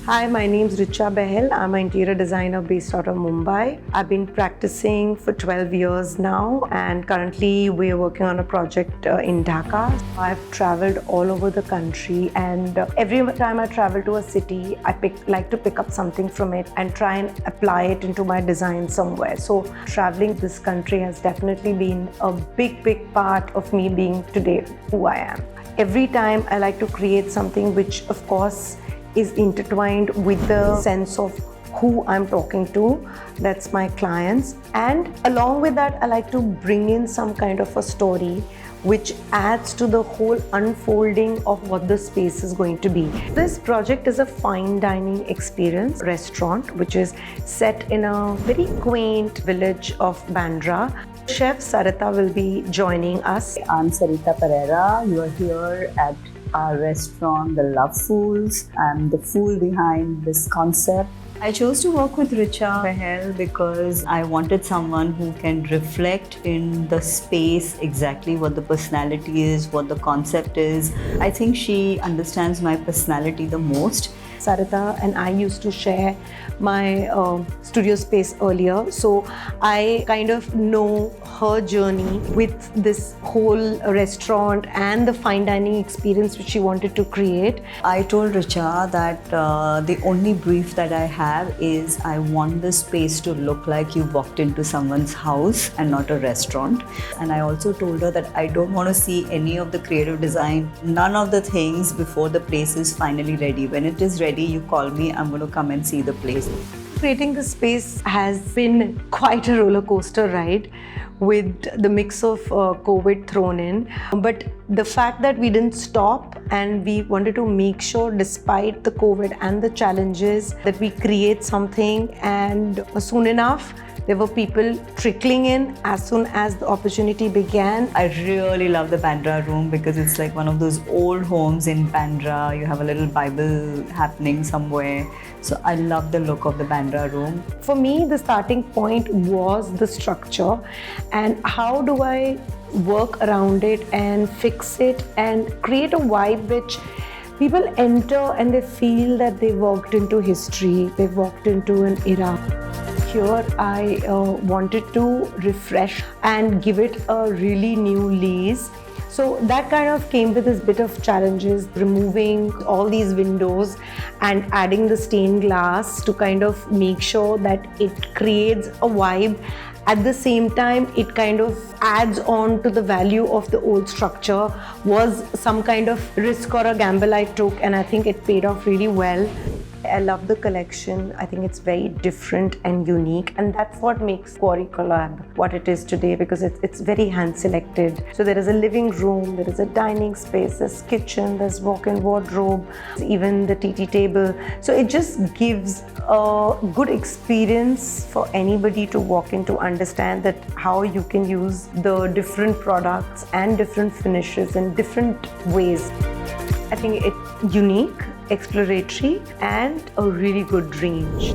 Hi, my name is Richa Bahl. I'm an interior designer based out of Mumbai. I've been practicing for 12 years now, and currently we're working on a project in Dhaka. I've traveled all over the country, and every time I travel to a city, I like to pick up something from it and try and apply it into my design somewhere. So traveling this country has definitely been a big part of me being today who I am. Every time I like to create something which, of course, is intertwined with the sense of who I'm talking to, that's my clients. And along with that, I like to bring in some kind of a story which adds to the whole unfolding of what the space is going to be. This project is a fine dining experience restaurant which is set in a very quaint village of Bandra. Chef Sarita will be joining us. I'm Sarita Pereira. You are here at our restaurant, The Love Fools. I'm the fool behind this concept. I chose to work with Richa Bahl because I wanted someone who can reflect in the space exactly what the personality is, what the concept is. I think she understands my personality the most. Sarita and I used to share my studio space earlier, so I kind of know her journey with this whole restaurant and the fine dining experience which she wanted to create. I told Richa that the only brief that I have is I want the space to look like you walked into someone's house and not a restaurant. And I also told her that I don't want to see any of the creative design, none of the things before the place is finally ready. When it is ready, you call me, I'm going to come and see the place. Creating the space has been quite a roller coaster ride with the mix of COVID thrown in. But the fact that we didn't stop and we wanted to make sure, despite the COVID and the challenges, that we create something, and soon enough, there were people trickling in as soon as the opportunity began. I really love the Bandra room because it's like one of those old homes in Bandra. You have a little Bible happening somewhere. So I love the look of the Bandra room. For me, the starting point was the structure and how do I work around it and fix it and create a vibe which people enter and they feel that they walked into history, they walked into an era. Here I wanted to refresh and give it a really new lease. So that kind of came with this bit of challenges, removing all these windows and adding the stained glass to kind of make sure that it creates a vibe. At the same time, it kind of adds on to the value of the old structure. Was some kind of risk or a gamble I took, and I think it paid off really well. I love the collection. I think it's very different and unique, and that's what makes Quarry Collab what it is today, because it's very hand selected. So there is a living room, there is a dining space, there's kitchen, there's walk-in wardrobe, even the TT table. So it just gives a good experience for anybody to walk in to understand that how you can use the different products and different finishes in different ways. I think it's unique, exploratory, and a really good range.